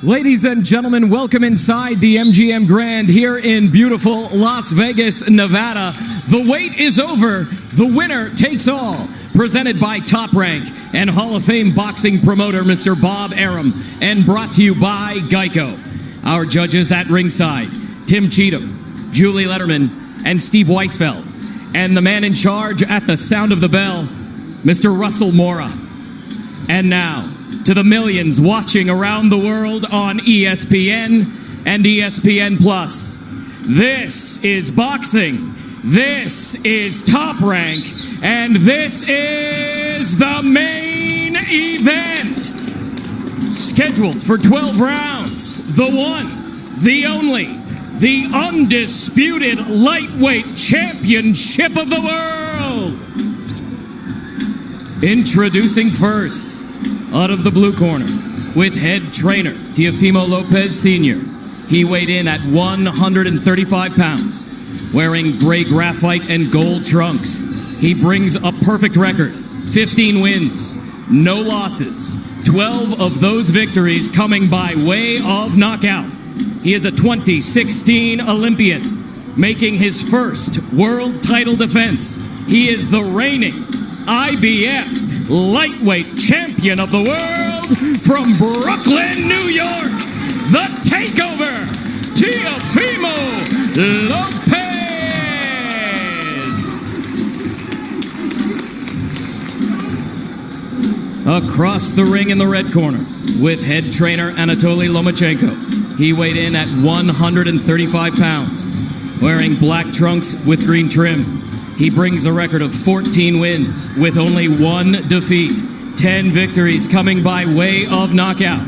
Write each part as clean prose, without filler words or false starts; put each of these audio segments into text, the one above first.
Ladies and gentlemen, welcome inside the MGM Grand here in beautiful Las Vegas, Nevada. The wait is over. The winner takes all. Presented by Top Rank and Hall of Fame boxing promoter Mr. Bob Arum, and brought to you by Geico. Our judges at ringside, Tim Cheatham, Julie Letterman, and Steve Weisfeld. And the man in charge at the sound of the bell, Mr. Russell Mora. And now, to the millions watching around the world on ESPN and ESPN+. This is boxing, this is Top Rank, and this is the main event. Scheduled for 12 rounds, the one, the only, the undisputed lightweight championship of the world. Introducing first, out of the blue corner, with head trainer Teofimo Lopes Sr. He weighed in at 135 pounds, wearing gray graphite and gold trunks. He brings a perfect record, 15 wins, no losses, 12 of those victories coming by way of knockout. He is a 2016 Olympian, making his first world title defense. He is the reigning IBF lightweight champion of the world from Brooklyn, New York, the takeover, Teofimo Lopez. Across the ring in the red corner, with head trainer Anatoly Lomachenko. He weighed in at 135 pounds, wearing black trunks with green trim. He brings a record of 14 wins with only one defeat, 10 victories coming by way of knockout.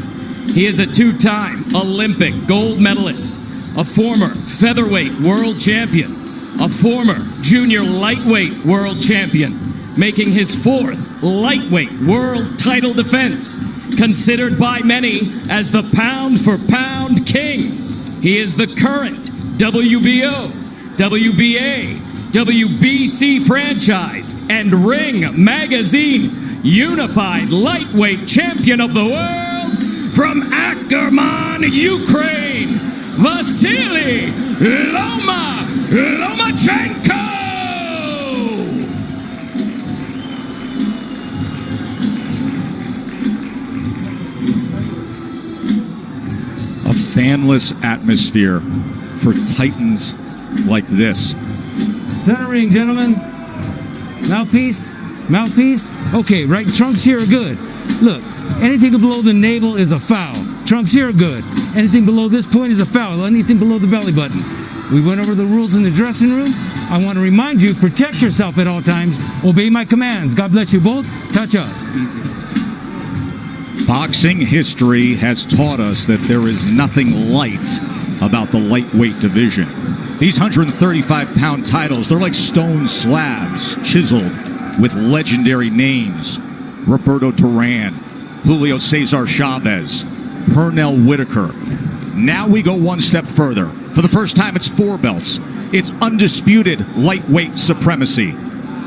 He is a two-time Olympic gold medalist, a former featherweight world champion, a former junior lightweight world champion, making his fourth lightweight world title defense, considered by many as the pound-for-pound king. He is the current WBO, WBA, WBC franchise, and Ring Magazine unified lightweight champion of the world from Ackerman, Ukraine, Vasilie Lomachenko! A fanless atmosphere for titans like this. Center ring, gentlemen. Mouthpiece. Mouthpiece. Okay, right. Trunks here are good. Look, anything below the navel is a foul. Trunks here are good. Anything below this point is a foul. Anything below the belly button. We went over the rules in the dressing room. I want to remind you, protect yourself at all times. Obey my commands. God bless you both. Touch up. Boxing history has taught us that there is nothing light about the lightweight division. These 135-pound titles, they're like stone slabs chiseled with legendary names. Roberto Duran, Julio Cesar Chavez, Pernell Whitaker. Now we go one step further. For the first time, it's four belts. It's undisputed lightweight supremacy.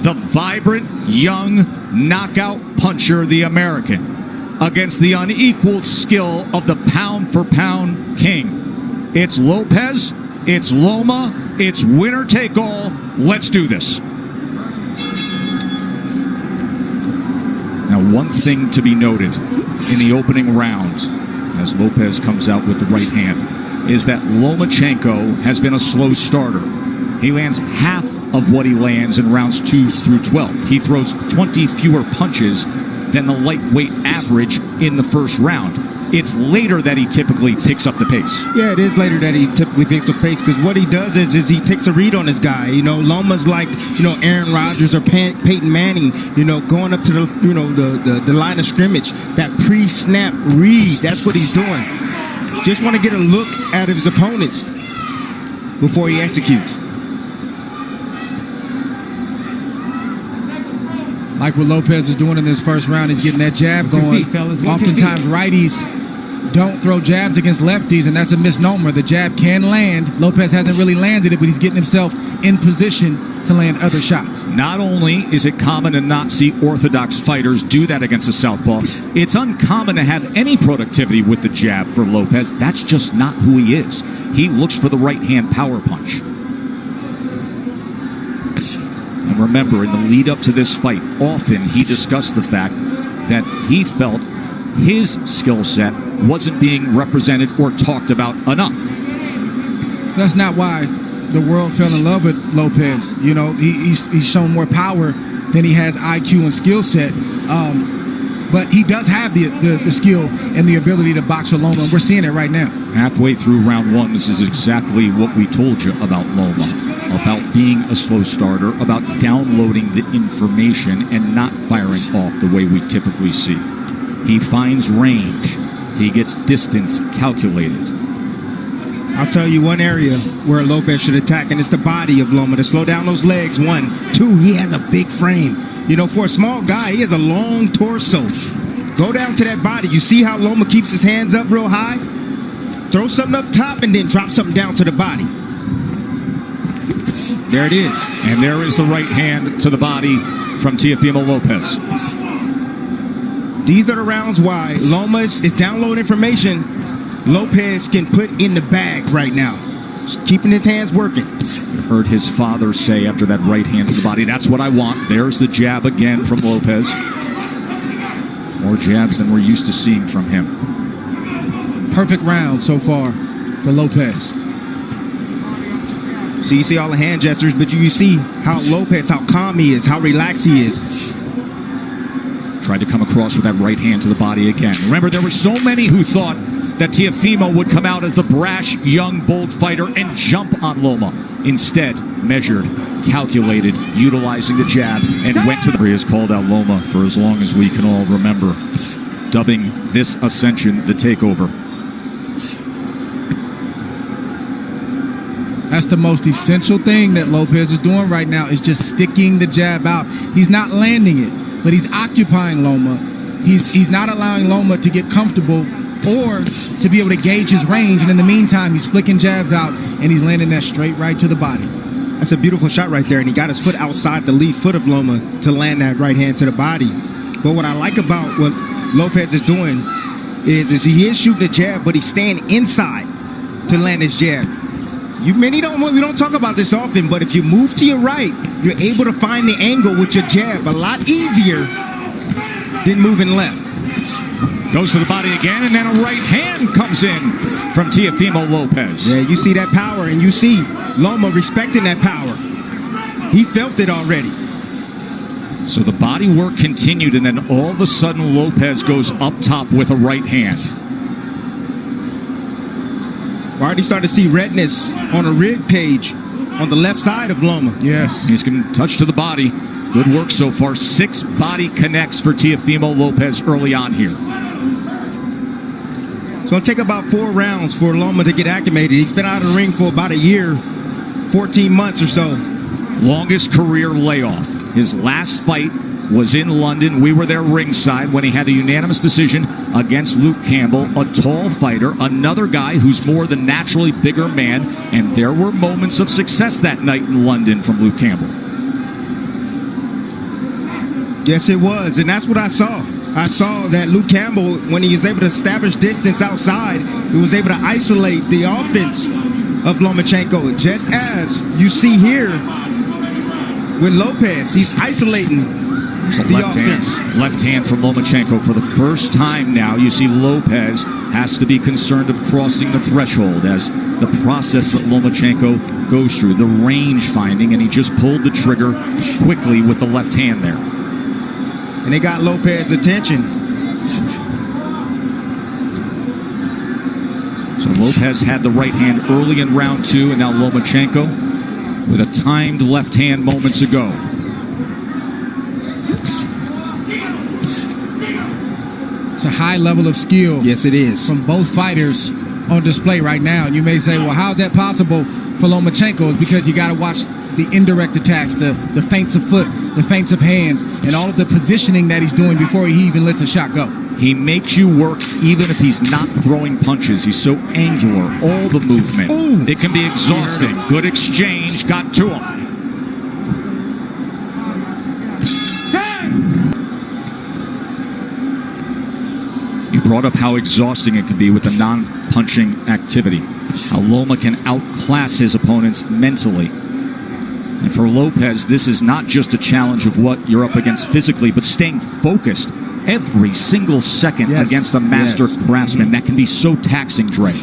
The vibrant, young, knockout puncher, the American, against the unequaled skill of the pound-for-pound king. It's Lopez. It's Loma, it's winner take all. Let's do this. Now, one thing to be noted in the opening round, as Lopez comes out with the right hand, is that Lomachenko has been a slow starter. He lands half of what he lands in rounds 2 through 12. He throws 20 fewer punches than the lightweight average in the first round. It's later that he typically picks up the pace. Yeah, it is later that he typically picks up pace, because what he does is he takes a read on his guy. You know, Loma's like, you know, Aaron Rodgers or Peyton Manning, you know, going up to the, you know, the line of scrimmage. That pre-snap read, that's what he's doing. Just want to get a look at his opponents before he executes. Like what Lopez is doing in this first round, he's getting that jab going. Feet, fellas. Oftentimes righties don't throw jabs against lefties, and that's a misnomer. The jab can land. Lopez hasn't really landed it, but he's getting himself in position to land other shots. Not only is it common to not see orthodox fighters do that against a southpaw, it's uncommon to have any productivity with the jab for Lopez. That's just not who he is. He looks for the right-hand power punch. And remember, in the lead up to this fight, often he discussed the fact that he felt his skill set wasn't being represented or talked about enough. That's not why the world fell in love with Lopez. You know, he's shown more power than he has IQ and skill set. But he does have the skill and the ability to box with Loma, and we're seeing it right now. Halfway through round one, this is exactly what we told you about Loma, about being a slow starter, about downloading the information and not firing off the way we typically see. He finds range. He gets distance calculated. I'll tell you one area where Lopez should attack, and it's the body of Loma, to slow down those legs. 1, 2, he has a big frame. You know, for a small guy, he has a long torso. Go down to that body. You see how Loma keeps his hands up real high? Throw something up top and then drop something down to the body. There it is. And there is the right hand to the body from Teofimo Lopez. These are the rounds why Loma is downloading information Lopez can put in the bag right now. Just keeping his hands working. You heard his father say after that right hand to the body, that's what I want. There's the jab again from Lopez. More jabs than we're used to seeing from him. Perfect round so far for Lopez. So you see all the hand gestures, but you see how Lopez, how calm he is, how relaxed he is. Tried to come across with that right hand to the body again. Remember, there were so many who thought that Teofimo would come out as the brash, young, bold fighter and jump on Loma. Instead, measured, calculated, utilizing the jab, and went to the... He has called out Loma for as long as we can all remember, dubbing this ascension the takeover. That's the most essential thing that Lopez is doing right now, is just sticking the jab out. He's not landing it, but he's occupying Loma. He's not allowing Loma to get comfortable or to be able to gauge his range, and in the meantime, he's flicking jabs out, and he's landing that straight right to the body. That's a beautiful shot right there, and he got his foot outside the lead foot of Loma to land that right hand to the body. But what I like about what Lopez is doing is he is shooting a jab, but he's staying inside to land his jab. We don't talk about this often, but if you move to your right, you're able to find the angle with your jab a lot easier than moving left. Goes to the body again, and then a right hand comes in from Teofimo Lopez. Yeah, you see that power, and you see Loma respecting that power. He felt it already. So the body work continued, and then all of a sudden Lopez goes up top with a right hand. We're already starting to see redness on a rib cage on the left side of Loma. Yes. He's going to touch to the body. Good work so far. 6 body connects for Teofimo Lopez early on here. It's going to take about 4 rounds for Loma to get acclimated. He's been out of the ring for about a year, 14 months or so. Longest career layoff. His last fight was in London. We were there ringside when he had a unanimous decision against Luke Campbell, a tall fighter, another guy who's more the naturally bigger man, and there were moments of success that night in London from Luke Campbell. Yes, it was, and that's what I saw. I saw that Luke Campbell, when he was able to establish distance outside, he was able to isolate the offense of Lomachenko, just as you see here with Lopez. He's isolating the offense. Left hand from Lomachenko. For the first time now, you see Lopez has to be concerned of crossing the threshold as the process that Lomachenko goes through, the range finding, and he just pulled the trigger quickly with the left hand there. And they got Lopez's attention. So Lopez had the right hand early in round 2, and now Lomachenko with a timed left hand moments ago. It's a high level of skill. Yes, it is. From both fighters on display right now. And you may say, well, how's that possible for Lomachenko? It's because you got to watch the indirect attacks, the feints of foot, the feints of hands, and all of the positioning that he's doing before he even lets a shot go. He makes you work even if he's not throwing punches. He's so angular, all the movement. Ooh. It can be exhausting. Good exchange, got to him. You brought up how exhausting it can be with the non-punching activity. How Loma can outclass his opponents mentally. And for Lopes, this is not just a challenge of what you're up against physically, but staying focused every single second against a master craftsman. That can be so taxing, Dre.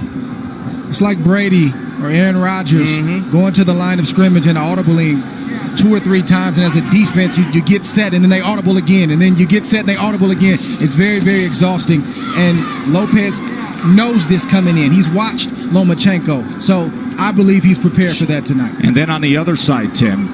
It's like Brady or Aaron Rodgers going to the line of scrimmage and audibling 2 or 3 times, and as a defense, you get set, and then they audible again, and then you get set, and they audible again. It's very, very exhausting, and Lopes knows this coming in. He's watched Lomachenko, so I believe he's prepared for that tonight. And then on the other side, Tim,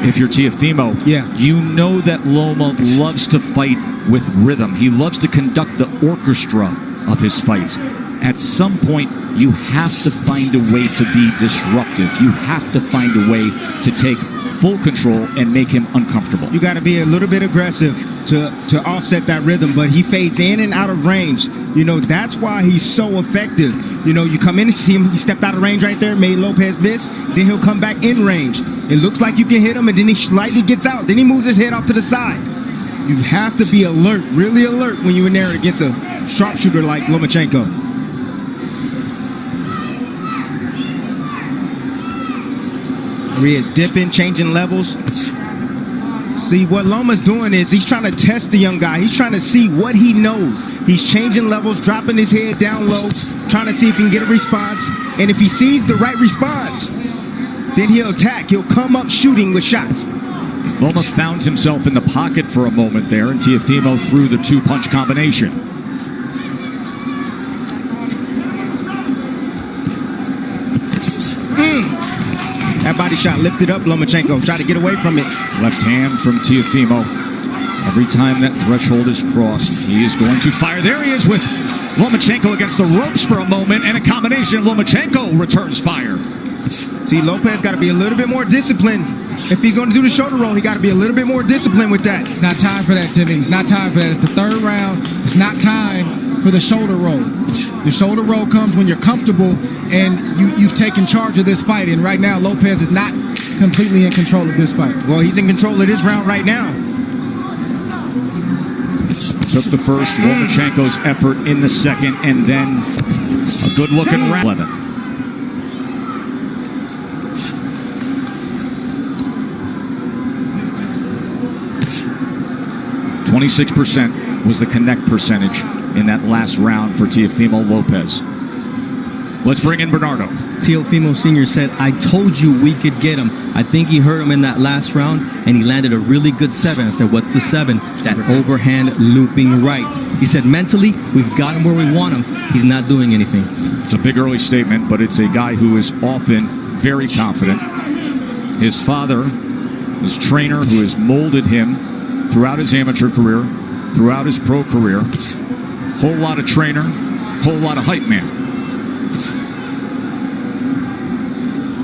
if you're Teofimo, you know that Loma loves to fight with rhythm. He loves to conduct the orchestra of his fights. At some point, you have to find a way to be disruptive. You have to find a way to take full control and make him uncomfortable. You got to be a little bit aggressive to offset that rhythm, but he fades in and out of range. You know, that's why he's so effective. You know, you come in and see him, he stepped out of range right there, made Lopes miss, then he'll come back in range. It looks like you can hit him, and then he slightly gets out. Then he moves his head off to the side. You have to be alert, really alert, when you're in there against a sharpshooter like Lomachenko. Here he is dipping, changing levels. See, what Loma's doing is he's trying to test the young guy. He's trying to see what he knows. He's changing levels, dropping his head down low, trying to see if he can get a response. And if he sees the right response, then he'll attack. He'll come up shooting with shots. Loma found himself in the pocket for a moment there, and Teofimo threw the 2-punch combination. That body shot lifted up Lomachenko, tried to get away from it. Left hand from Teofimo. Every time that threshold is crossed, he is going to fire. There he is with Lomachenko against the ropes for a moment, and a combination of Lomachenko returns fire. See, Lopes got to be a little bit more disciplined. If he's going to do the shoulder roll, he got to be a little bit more disciplined with that. It's not time for that, Timmy. It's not time for that. It's the 3rd round. It's not time for the shoulder roll. The shoulder roll comes when you're comfortable and you've taken charge of this fight. And right now, Lopes is not completely in control of this fight. Well, he's in control of this round right now. Took the first, Lomachenko's effort in the second, and then a good-looking round. 11. .26% was the connect percentage in that last round for Teofimo Lopes. Let's bring in Bernardo. Teofimo Sr. said, I told you we could get him. I think he hurt him in that last round, and he landed a really good 7. I said, what's the 7? That overhand looping right. He said, mentally, we've got him where we want him. He's not doing anything. It's a big early statement, but it's a guy who is often very confident. His father, his trainer, who has molded him throughout his amateur career, throughout his pro career. Whole lot of trainer, whole lot of hype man.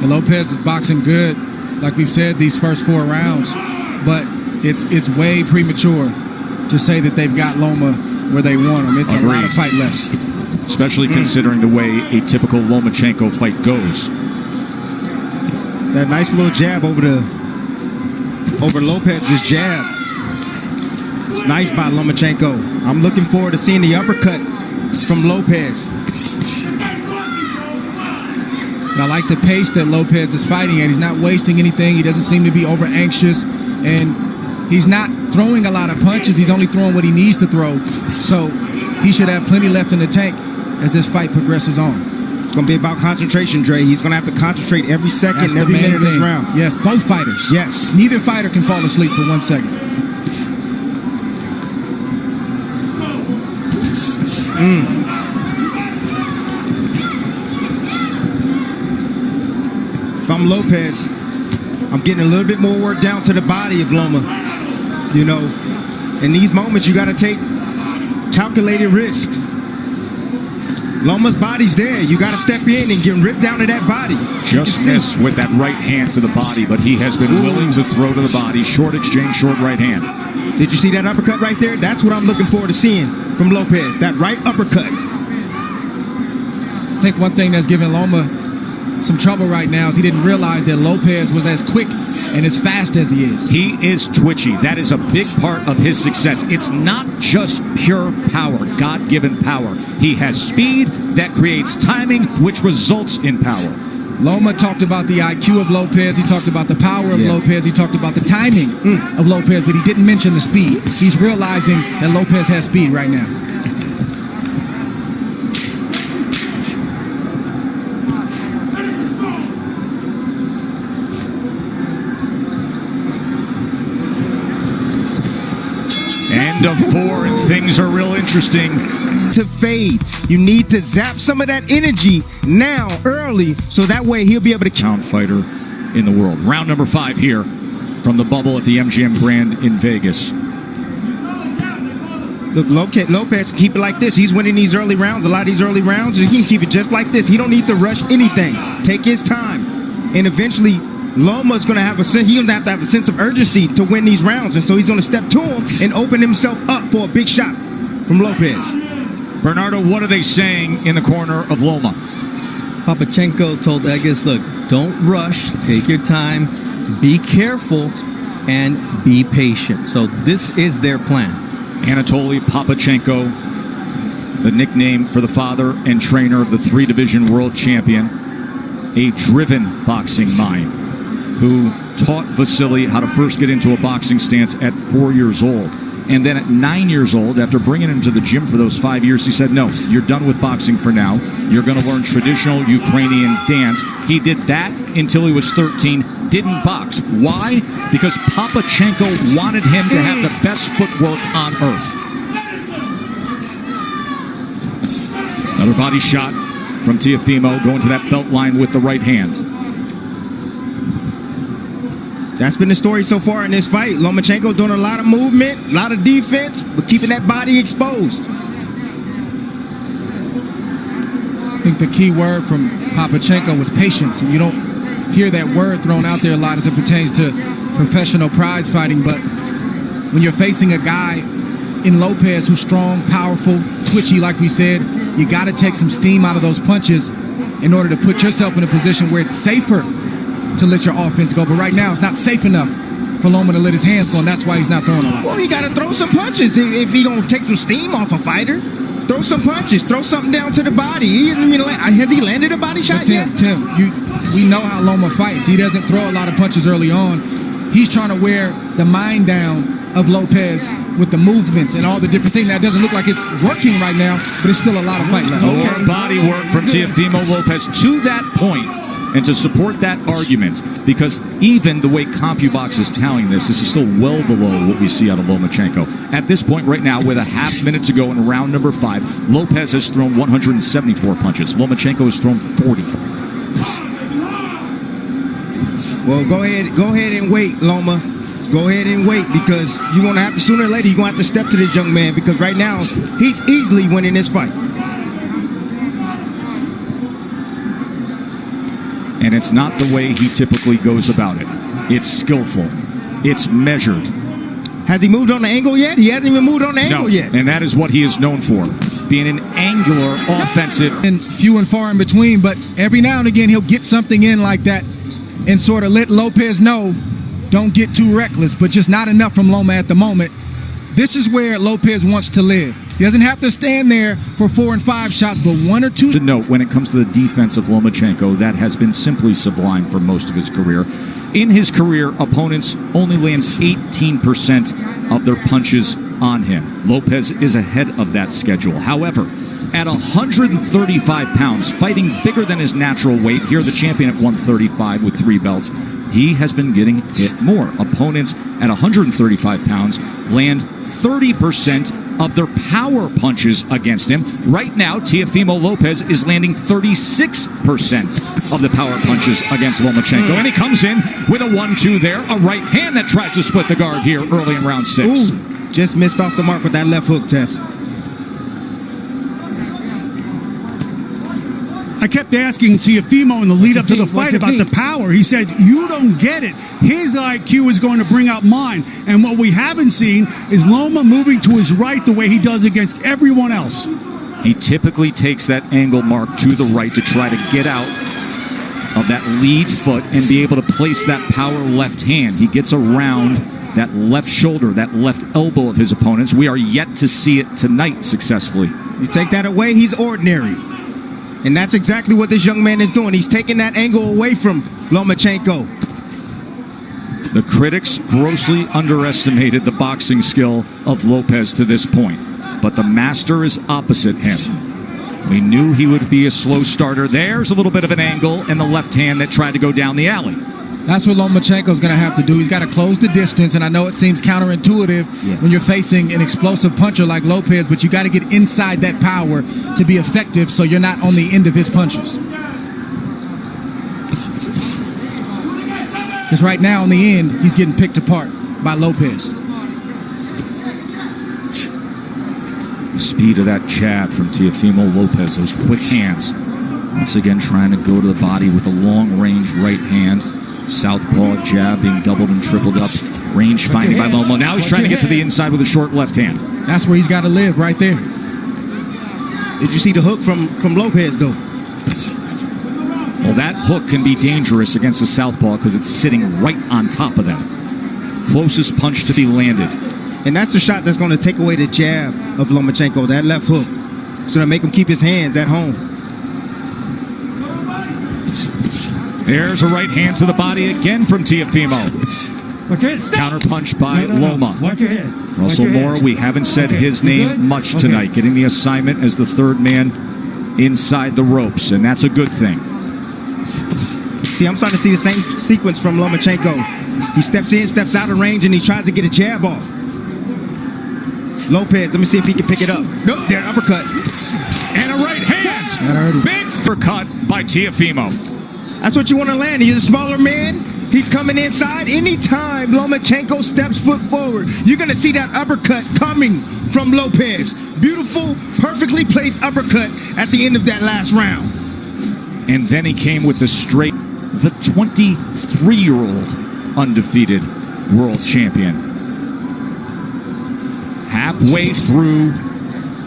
And Lopes is boxing good, like we've said, these first 4 rounds. But it's way premature to say that they've got Loma where they want him. It's a lot of fight left. Especially considering the way a typical Lomachenko fight goes. That nice little jab over Lopes's jab. It's nice by Lomachenko. I'm looking forward to seeing the uppercut from Lopes. And I like the pace that Lopes is fighting at. He's not wasting anything. He doesn't seem to be over anxious. And he's not throwing a lot of punches. He's only throwing what he needs to throw. So he should have plenty left in the tank as this fight progresses on. It's going to be about concentration, Dre. He's going to have to concentrate every second, every minute of this round. Yes, both fighters. Yes. Neither fighter can fall asleep for 1 second. If I'm Lopes, I'm getting a little bit more work down to the body of Loma. You know, in these moments, you got to take calculated risks. Loma's body's there. You got to step in and get ripped down to that body. Just miss with that right hand to the body, but he has been willing to throw to the body. Short exchange, short right hand. Did you see that uppercut right there? That's what I'm looking forward to seeing from Lopes. That right uppercut. I think one thing that's giving Loma some trouble right now is he didn't realize that Lopes was as quick and as fast as he is. He is twitchy. That is a big part of his success. It's not just pure power, God-given power. He has speed that creates timing, which results in power. Loma talked about the IQ of Lopes. He talked about the power of Lopes. He talked about the timing of Lopes, but he didn't mention the speed. He's realizing that Lopes has speed right now. End of 4, and things are real interesting. To fade, you need to zap some of that energy now, early, so that way he'll be able to Count fighter in the world. Round number 5 here from the bubble at the MGM Grand in Vegas. Look, Lopes, keep it like this. He's winning these early rounds, a lot of these early rounds, and he can keep it just like this. He don't need to rush anything. Take his time, and eventually Loma's going to have a sense. He's going to have a sense of urgency to win these rounds, and so he's going to step to him and open himself up for a big shot from Lopes. Bernardo, what are they saying in the corner of Loma? Papachenko told Egas, look, don't rush, take your time, be careful, and be patient. So this is their plan. Anatoly Papachenko, the nickname for the father and trainer of the 3-division world champion, a driven boxing mind who taught Vasily how to first get into a boxing stance at 4 years old. And then at 9 years old, after bringing him to the gym for those 5 years, he said, no, you're done with boxing for now. You're going to learn traditional Ukrainian dance. He did that until he was 13, didn't box. Why? Because Papachenko wanted him to have the best footwork on earth. Another body shot from Teofimo, going to that belt line with the right hand. That's been the story so far in this fight. Lomachenko doing a lot of movement, a lot of defense, but keeping that body exposed. I think the key word from Papachenko was patience. You don't hear that word thrown out there a lot as it pertains to professional prize fighting, but when you're facing a guy in Lopes who's strong, powerful, twitchy, like we said, you got to take some steam out of those punches in order to put yourself in a position where it's safer to let your offense go. But right now, it's not safe enough for Loma to let his hands go, and that's why he's not throwing a lot. Well, he got to throw some punches if he going to take some steam off a fighter. Throw some punches. Throw something down to the body. Has he landed a body shot yet? Tim, we know how Loma fights. He doesn't throw a lot of punches early on. He's trying to wear the mind down of Lopes with the movements and all the different things. That doesn't look like it's working right now, but it's still a lot of fight left. More body work from Teofimo Lopes to that point. And to support that argument, because even the way CompuBox is tallying this is still well below what we see out of Lomachenko. At this point right now, with a half minute to go in round number 5, Lopes has thrown 174 punches. Lomachenko has thrown 40. Well, go ahead and wait, Loma. Go ahead and wait, because you're going to have to, sooner or later, you're going to have to step to this young man, because right now, he's easily winning this fight. And it's not the way he typically goes about it. It's skillful. It's measured. Has he moved on the angle yet? He hasn't even moved on the angle yet. And that is what he is known for, being an angular offensive. And few and far in between, but every now and again he'll get something in like that and sort of let Lopes know, don't get too reckless, but just not enough from Loma at the moment. This is where Lopes wants to live. He doesn't have to stand there for 4 and 5 shots, but 1 or 2. To note, when it comes to the defense of Lomachenko, that has been simply sublime for most of his career. In his career, opponents only land 18% of their punches on him. Lopes is ahead of that schedule. However, at 135 pounds, fighting bigger than his natural weight, here the champion at 135 with 3 belts, he has been getting hit more. Opponents at 135 pounds land 30% of their power punches against him. Right now, Teofimo Lopes is landing 36% of the power punches against Lomachenko. And he comes in with a 1-2 there, a right hand that tries to split the guard here early in round 6. Ooh, just missed off the mark with that left hook, Tess. I kept asking Teofimo in the lead up to the fight about the power. He said, you don't get it. His IQ is going to bring out mine. And what we haven't seen is Loma moving to his right the way he does against everyone else. He typically takes that angle mark to the right to try to get out of that lead foot and be able to place that power left hand. He gets around that left shoulder, that left elbow of his opponents. We are yet to see it tonight successfully. You take that away, he's ordinary. And that's exactly what this young man is doing. He's taking that angle away from Lomachenko. The critics grossly underestimated the boxing skill of Lopes to this point, but the master is opposite him. We knew he would be a slow starter. There's a little bit of an angle in the left hand that tried to go down the alley. That's what Lomachenko's going to have to do. He's got to close the distance, and I know it seems counterintuitive when you're facing an explosive puncher like Lopes, but you got to get inside that power to be effective so you're not on the end of his punches. Because right now, in the end, he's getting picked apart by Lopes. The speed of that jab from Teofimo Lopes, those quick hands. Once again, trying to go to the body with a long-range right hand. Southpaw jab being doubled and tripled up. Range finding by Loma. Now he's trying to get to the inside with a short left hand. That's where he's got to live, right there. Did you see the hook from Lopes, though? Well, that hook can be dangerous against the southpaw because it's sitting right on top of them. Closest punch to be landed. And that's the shot that's going to take away the jab of Lomachenko, that left hook. It's going to make him keep his hands at home. There's a right hand to the body again from Teofimo. Counter punch by Loma. Watch your head. Russell Moore, we haven't said his name much tonight. Getting the assignment as the third man inside the ropes, and that's a good thing. See, I'm starting to see the same sequence from Lomachenko. He steps in, steps out of range, and he tries to get a jab off. Lopes, let me see if he can pick it up. Nope, there, uppercut. And a right hand. Big uppercut by Teofimo. That's what you want to land. He's a smaller man. He's coming inside. Anytime Lomachenko steps foot forward, you're going to see that uppercut coming from Lopes. Beautiful, perfectly placed uppercut at the end of that last round. And then he came with the straight, the 23-year-old undefeated world champion. Halfway through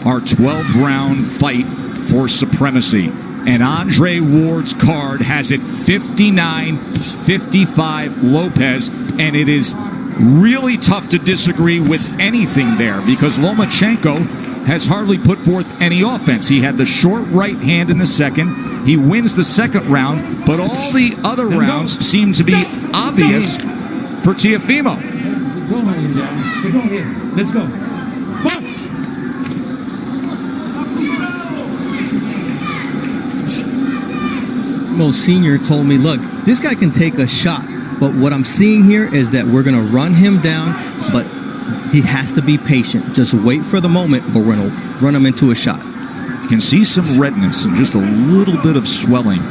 our 12-round fight for supremacy. And Andre Ward's card has it 59-55 Lopes, and it is really tough to disagree with anything there because Lomachenko has hardly put forth any offense. He had the short right hand in the second. He wins the second round, but all the other rounds seem to be obvious for Teofimo. Don't hold him down. But don't hit him. Let's go. Box! Mo Sr. told me, look, this guy can take a shot, but what I'm seeing here is that we're going to run him down, but he has to be patient. Just wait for the moment, but we're going to run him into a shot. You can see some redness and just a little bit of swelling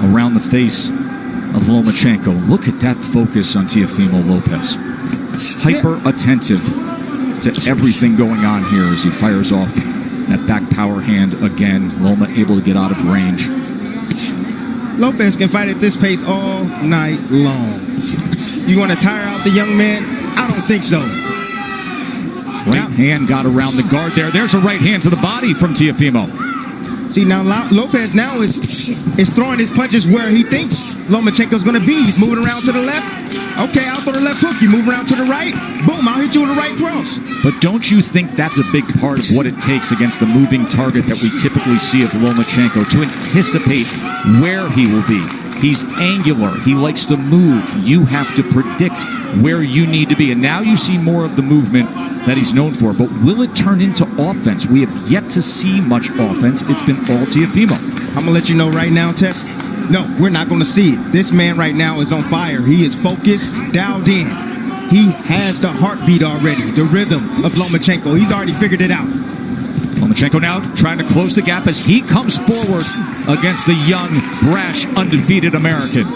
around the face of Lomachenko. Look at that focus on Teofimo Lopes. Hyper attentive to everything going on here as he fires off that back power hand again. Loma able to get out of range. Lopes can fight at this pace all night long. You want to tire out the young man? I don't think so. Right hand got around the guard there. There's a right hand to the body from Teofimo. See, now Lopes now is throwing his punches where he thinks Lomachenko's going to be. He's moving around to the left. Okay, I'll throw the left hook. You move around to the right. Boom, I'll hit you with a right cross. But don't you think that's a big part of what it takes against the moving target that we typically see of Lomachenko, to anticipate where he will be? He's angular. He likes to move. You have to predict where you need to be. And now you see more of the movement that he's known for. But will it turn into offense? We have yet to see much offense. It's been all Teofimo. I'm going to let you know right now, Tess. No, we're not going to see it. This man right now is on fire. He is focused, dialed in. He has the heartbeat already, the rhythm of Lomachenko. He's already figured it out. Lomachenko now trying to close the gap as he comes forward against the young, brash, undefeated American.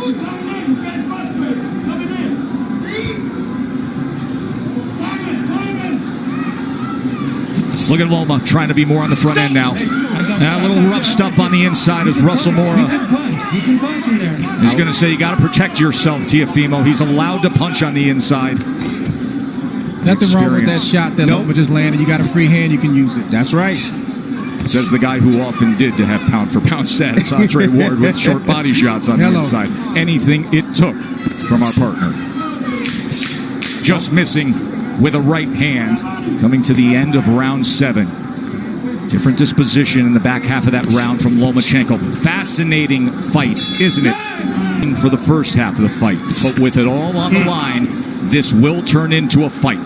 Look at Loma trying to be more on the front end now. A little rough stuff on the inside as Russell Mora You can punch in there. is going to say you got to protect yourself, Teofimo. He's allowed to punch on the inside. Nothing wrong with that shot that Loma just landed. You got a free hand, you can use it. That's right. Says the guy who often did to have pound-for-pound status, Andre Ward, with short body shots on the inside. Anything it took from our partner. Just missing with a right hand. Coming to the end of round 7. Different disposition in the back half of that round from Lomachenko. Fascinating fight, isn't it? For the first half of the fight. But with it all on the line, this will turn into a fight.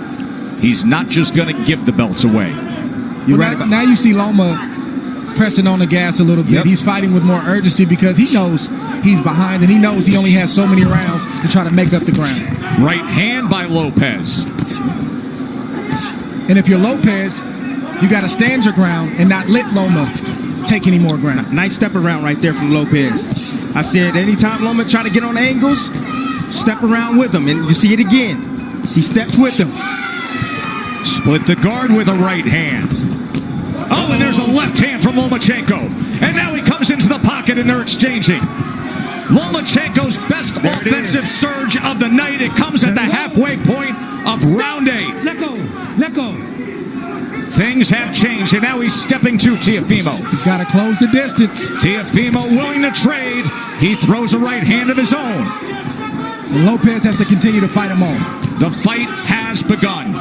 He's not just going to give the belts away. Now you see Loma pressing on the gas a little bit. He's fighting with more urgency because he knows he's behind and he knows he only has so many rounds to try to make up the ground. Right hand by Lopez. And if you're Lopez, you got to stand your ground and not let Loma take any more ground. Nice step around right there from Lopez. I said anytime Loma try to get on angles, step around with him. And you see it again. He steps with him. Split the guard with a right hand. Oh, and there's a left hand from Lomachenko. And now he comes into the pocket and they're exchanging. Lomachenko's best offensive surge of the night. It comes at the halfway point of round 8. Let go. Let go. Things have changed, and now he's stepping to Teofimo. He's got to close the distance. Teofimo willing to trade. He throws a right hand of his own. And Lopez has to continue to fight him off. The fight has begun.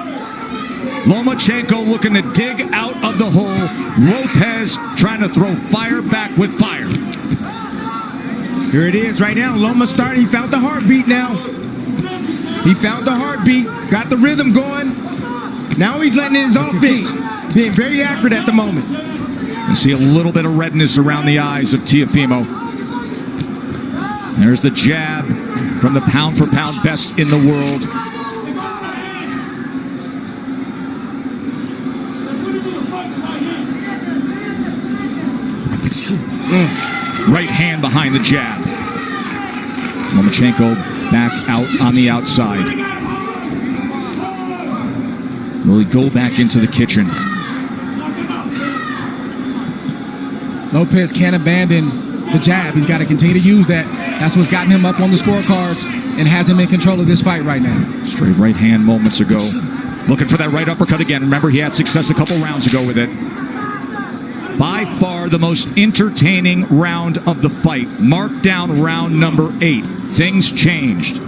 Lomachenko looking to dig out of the hole. Lopez trying to throw fire back with fire. Here it is right now. Loma started. He found the heartbeat now. He found the heartbeat. Got the rhythm going. Now he's letting in his offense. Being very accurate at the moment. You see a little bit of redness around the eyes of Teofimo. There's the jab from the pound-for-pound best in the world. Right hand behind the jab. Lomachenko back out on the outside. Will he go back into the kitchen? Lopez can't abandon the jab. He's got to continue to use that. That's what's gotten him up on the scorecards and has him in control of this fight right now. Straight right hand moments ago. Looking for that right uppercut again. Remember, he had success a couple rounds ago with it. By far the most entertaining round of the fight. Mark down round number 8. Things changed.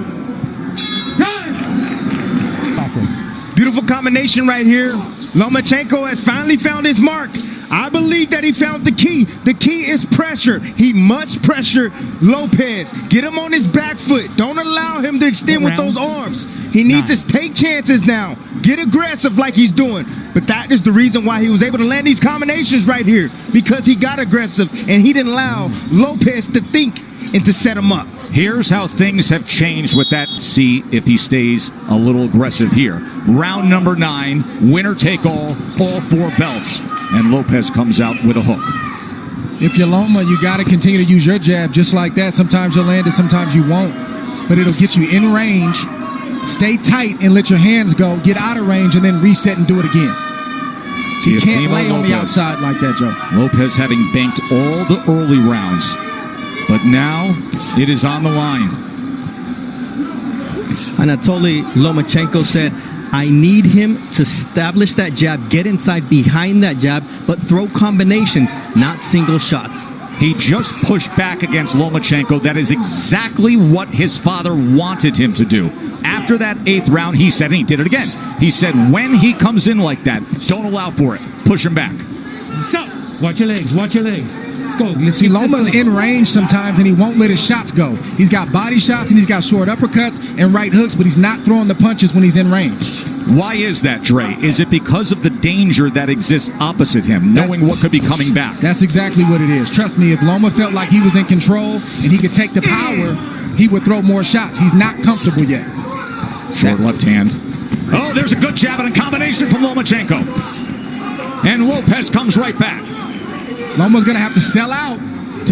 Beautiful combination right here. Lomachenko has finally found his mark. I believe that he found the key. The key is pressure. He must pressure Lopez. Get him on his back foot. Don't allow him to extend with those arms. He needs to take chances now. Get aggressive like he's doing. But that is the reason why he was able to land these combinations right here. Because he got aggressive and he didn't allow Lopez to think and to set him up. Here's how things have changed with that. See if he stays a little aggressive here. Round number 9, winner take all 4 belts. And Lopez comes out with a hook. If you're Loma, you got to continue to use your jab just like that. Sometimes you'll land it, sometimes you won't. But it'll get you in range. Stay tight and let your hands go. Get out of range and then reset and do it again. So you can't lay on the outside like that, Joe. Lopez having banked all the early rounds. But now it is on the line. Anatoly Lomachenko said, I need him to establish that jab, get inside behind that jab, but throw combinations, not single shots. He just pushed back against Lomachenko. That is exactly what his father wanted him to do. After that 8th round, he said, and he did it again, he said, when he comes in like that, don't allow for it. Push him back. So, watch your legs, watch your legs. Let's go. Let's See, Loma's in range sometimes, and he won't let his shots go. He's got body shots, and he's got short uppercuts and right hooks, but he's not throwing the punches when he's in range. Why is that, Dre? Is it because of the danger that exists opposite him, knowing what could be coming back? That's exactly what it is. Trust me, if Loma felt like he was in control and he could take the power, he would throw more shots. He's not comfortable yet. Short left hand. Oh, there's a good jab and a combination from Lomachenko. And Lopez comes right back. Loma's going to have to sell out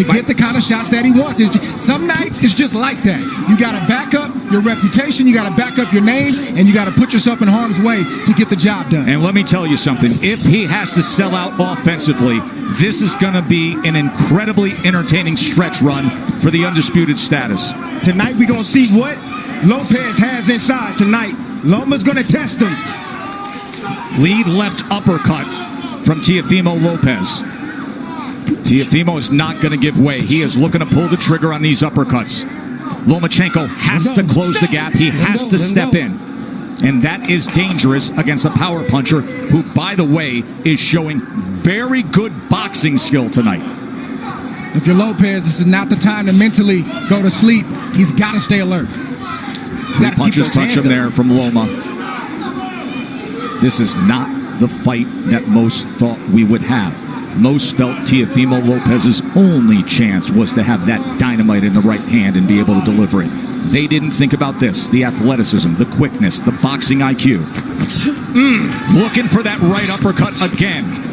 to get the kind of shots that he wants. Some nights it's just like that. You got to back up your reputation, you got to back up your name, and you got to put yourself in harm's way to get the job done. And let me tell you something. If he has to sell out offensively, this is going to be an incredibly entertaining stretch run for the undisputed status. Tonight we're going to see what Lopez has inside tonight. Loma's going to test him. Lead left uppercut from Teofimo Lopes. Teofimo is not going to give way. He is looking to pull the trigger on these uppercuts. Lomachenko has to close the gap. He has to step in. And that is dangerous against a power puncher who, by the way, is showing very good boxing skill tonight. If you're Lopez, this is not the time to mentally go to sleep. He's got to stay alert. Three punches touch him there from Loma. This is not the fight that most thought we would have. Most felt Teofimo Lopez's only chance was to have that dynamite in the right hand and be able to deliver it. They didn't think about this, the athleticism, the quickness, the boxing IQ. Looking for that right uppercut again.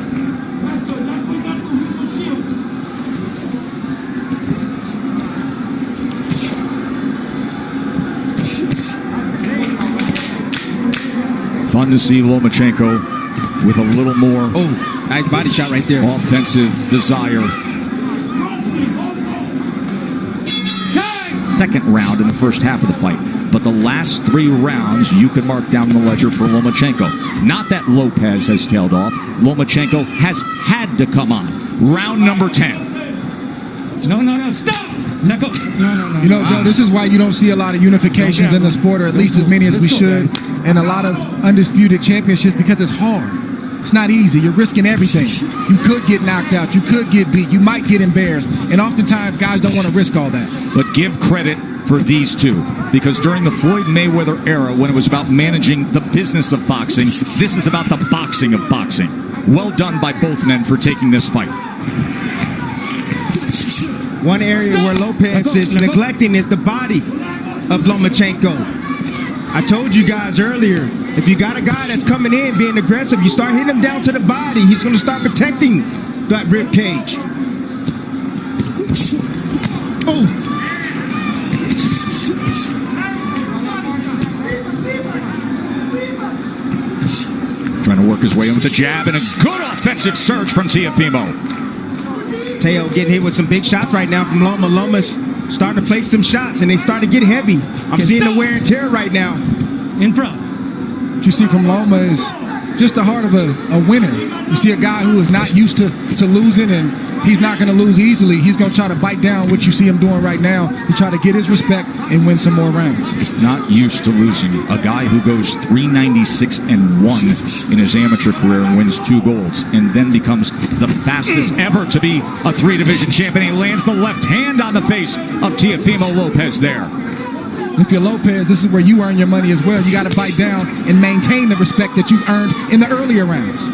Fun to see Lomachenko with a little more nice body shot right there. Offensive desire. Second round in the first half of the fight. But the last 3 rounds you can mark down the ledger for Lomachenko. Not that Lopez has tailed off. Lomachenko has had to come on. Round number 10. No, stop! No. You know, Joe, this is why you don't see a lot of unifications in the sport, or at least as many as we should, and a lot of undisputed championships, because it's hard. It's not easy. You're risking everything. You could get knocked out. You could get beat. You might get embarrassed. And oftentimes, guys don't want to risk all that. But give credit for these two, because during the Floyd Mayweather era, when it was about managing the business of boxing, this is about the boxing of boxing. Well done by both men for taking this fight. One area where Lopez is neglecting is the body of Lomachenko. I told you guys earlier, if you got a guy that's coming in being aggressive, you start hitting him down to the body, he's going to start protecting that rib cage. Trying to work his way in with a jab and a good offensive surge from Teofimo. Teo getting hit with some big shots right now from Loma. Loma's starting to place some shots, and they start to get heavy. I'm seeing the wear and tear right now. In front. What you see from Loma is just the heart of a winner. You see a guy who is not used to losing, and he's not going to lose easily. He's going to try to bite down what you see him doing right now to try to get his respect and win some more rounds. Not used to losing. A guy who goes 396-1 in his amateur career and wins 2 golds, and then becomes the fastest ever to be a 3-division champion. He lands the left hand on the face of Teofimo Lopes there. If you're Lopez, this is where you earn your money as well. You got to bite down and maintain the respect that you've earned in the earlier rounds.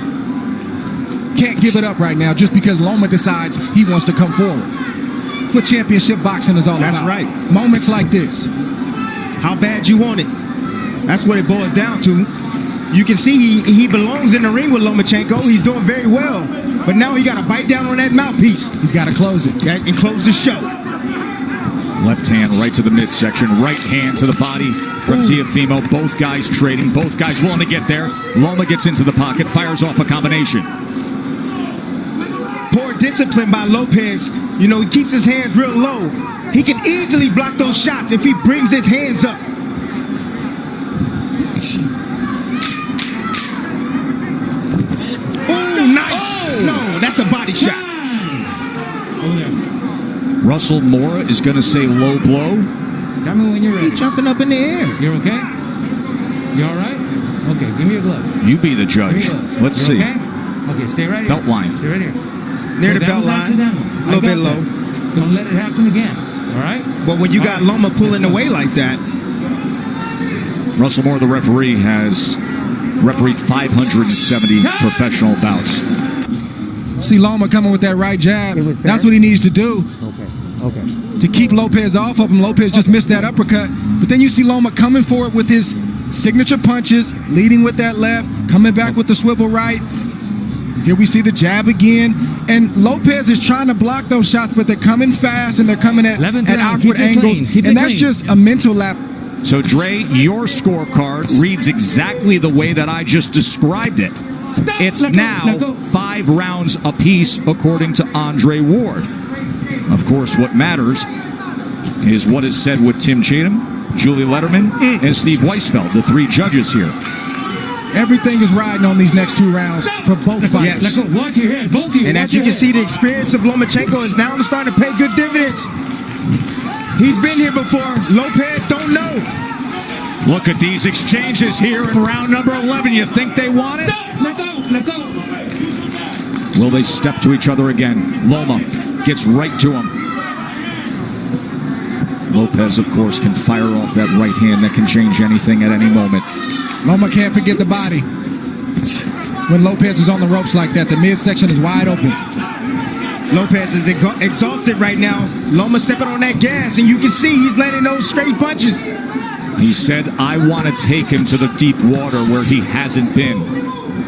Can't give it up right now just because Loma decides he wants to come forward. That's what championship boxing is all about. That's right. Moments like this. How bad you want it. That's what it boils down to. You can see he belongs in the ring with Lomachenko. He's doing very well. But now he got to bite down on that mouthpiece. He's got to close it. And close the show. Left hand right to the midsection. Right hand to the body from Teofimo. Both guys trading. Both guys willing to get there. Loma gets into the pocket. Fires off a combination. Poor discipline by Lopez. You know, he keeps his hands real low. He can easily block those shots if he brings his hands up. Oh, nice. No, that's a body shot. Russell Mora is going to say low blow. Tell me when you're ready. He's jumping up in the air. You're okay? You all right? Okay, give me your gloves. You be the judge. Let's see. Okay? Okay, stay right here. Belt line. Stay right here. Near the belt line. A little bit low. Don't let it happen again. All right? But when you got Loma pulling away like that. Russell Moore, the referee, has refereed 570 professional bouts. See Loma coming with that right jab. That's what he needs to do. Okay. To keep Lopez off of him. Lopez just missed that uppercut. But then you see Loma coming forward with his signature punches, leading with that left, coming back with the swivel right. Here we see the jab again. And Lopez is trying to block those shots, but they're coming fast and they're coming at awkward angles. And that's just a mental lap. So, Dre, your scorecard reads exactly the way that I just described it. It's now 5 rounds apiece, according to Andre Ward. Of course, what matters is what is said with Tim Chatham, Julie Letterman, and Steve Weisfeld, the 3 judges here. Everything is riding on these next 2 rounds for both fighters. Yes. Watch your head. Both of you. And as you can see, the experience of Lomachenko is now starting to pay good dividends. He's been here before. Lopez don't know. Look at these exchanges here in round number 11. You think they want it? Let go. Will they step to each other again? Loma gets right to him. Lopez, of course, can fire off that right hand that can change anything at any moment. Loma can't forget the body. When Lopez is on the ropes like that, the midsection is wide open. Lopez is exhausted right now. Loma stepping on that gas, and you can see he's landing those straight punches. He said, I want to take him to the deep water where he hasn't been.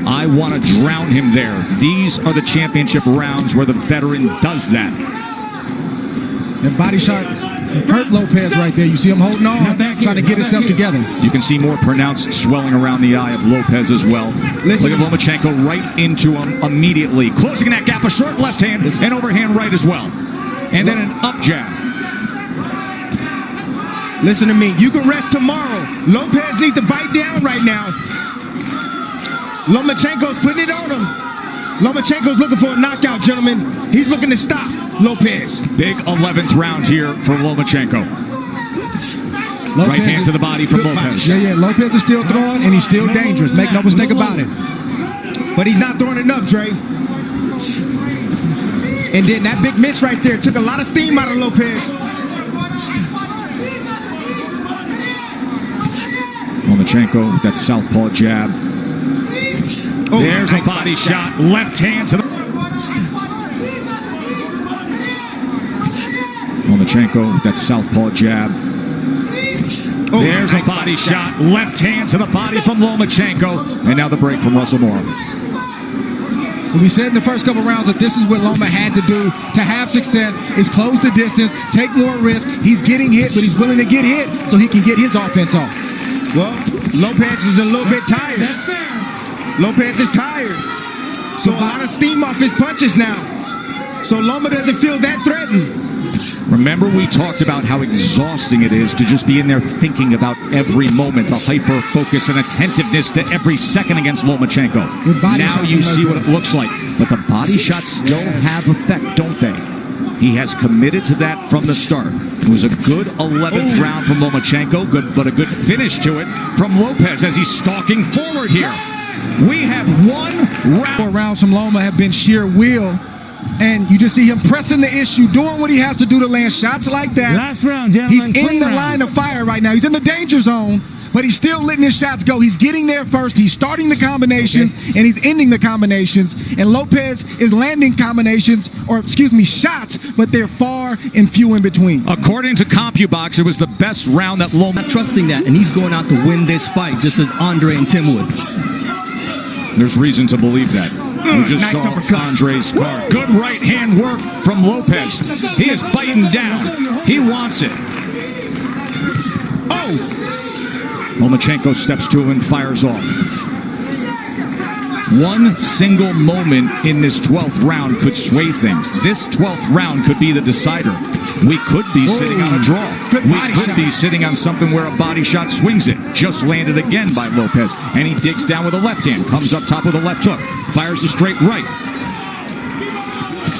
I want to drown him there. These are the championship rounds where the veteran does that. That body shot hurt Lopez right there. You see him holding on, trying to get himself together. You can see more pronounced swelling around the eye of Lopez as well. Look at Lomachenko right into him immediately. Closing that gap, a short left hand and overhand right as well. And then an up jab. Listen to me. You can rest tomorrow. Lopez needs to bite down right now. Lomachenko's putting it on him. Lomachenko's looking for a knockout, gentlemen. He's looking to stop Lopez. Big 11th round here for Lomachenko. Right hand to the body from Lopez. Yeah. Lopez is still throwing, and he's still dangerous. Make no mistake about it. But he's not throwing enough, Dre. And then that big miss right there took a lot of steam out of Lopez. Lomachenko with that southpaw jab. There's a body shot. Left hand to the... Lomachenko with that southpaw jab. There's a body shot. Left hand to the body from Lomachenko. And now the break from Russell Moore. We said in the first couple rounds that this is what Loma had to do to have success, is close the distance, take more risk. He's getting hit, but he's willing to get hit so he can get his offense off. Well, Lopez is a little bit tired. That's fair. Lopez is tired. So a lot of steam off his punches now. So Loma doesn't feel that threatened. Remember, we talked about how exhausting it is to just be in there thinking about every moment, the hyper focus and attentiveness to every second against Lomachenko. Now you see what it looks like. But the body shots still have effect, don't they? He has committed to that from the start. It was a good 11th round from Lomachenko, but a good finish to it from Lopez as he's stalking forward here. We have 1 round. 4 rounds from Loma have been sheer will. And you just see him pressing the issue, doing what he has to do to land shots like that. Last round, gentlemen. He's in the line of fire right now. He's in the danger zone, but he's still letting his shots go. He's getting there first. He's starting the combinations, and he's ending the combinations. And Lopez is landing combinations, or excuse me, shots, but they're far and few in between. According to CompuBox, it was the best round that Loma... Not trusting that, and he's going out to win this fight, just as Andre and Tim would. There's reason to believe that. We just saw Andre's card. Good right hand work from Lopez. He is biting down. He wants it. Oh! Lomachenko steps to him and fires off. One single moment in this 12th round could sway things. This 12th round could be the decider. We could be sitting on a draw. We could be sitting on something where a body shot swings it. Just landed again by Lopez. And he digs down with a left hand. Comes up top with a left hook. Fires a straight right.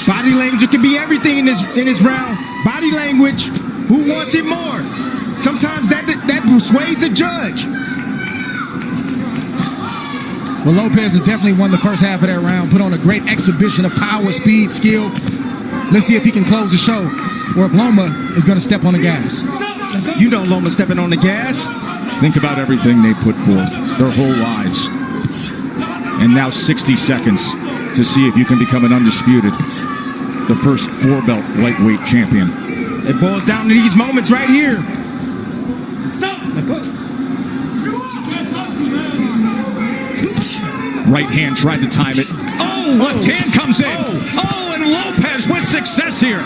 Body language can be everything in this round. Body language. Who wants it more? Sometimes that persuades a judge. Well, Lopez has definitely won the first half of that round, put on a great exhibition of power, speed, skill. Let's see if he can close the show, or if Loma is going to step on the gas. You know Loma stepping on the gas. Think about everything they put forth, their whole lives. And now 60 seconds to see if you can become an undisputed, the first 4-belt lightweight champion. It boils down to these moments right here. Stop. Right hand tried to time it. Oh, left hand comes in. Oh, and Lopez with success here.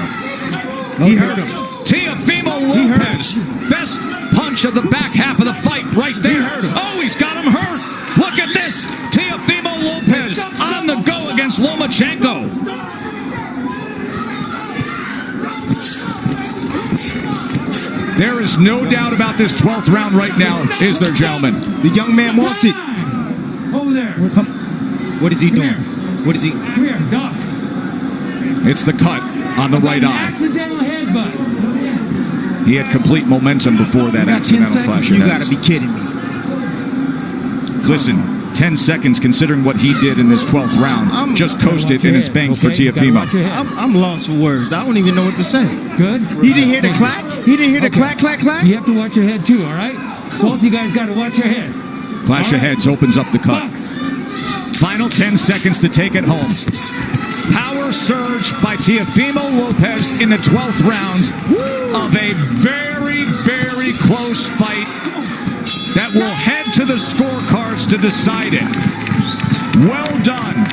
He hurt him. Teofimo Lopez, best punch of the back half of the fight right there. Oh, he's got him hurt. Look at this. Teofimo Lopez on the go against Lomachenko. There is no doubt about this 12th round right now, is there, gentlemen? The young man wants it. Over there. What is he doing? What is he? Come here, Doc. It's the cut on the right eye. Accidental headbutt. He had complete momentum before that accidental clash. You got to be kidding me. Listen, 10 seconds considering what he did in this 12th round. Just coasted and it's banked for Teofimo. I'm lost for words. I don't even know what to say. Good. He didn't hear the clack? He didn't hear the clack, clack, clack? You have to watch your head too, all right? Both of you guys got to watch your head. Clash of Heads opens up the cut. Final 10 seconds to take it home. Power surge by Teofimo Lopez in the 12th round of a very, very close fight that will head to the scorecards to decide it. Well done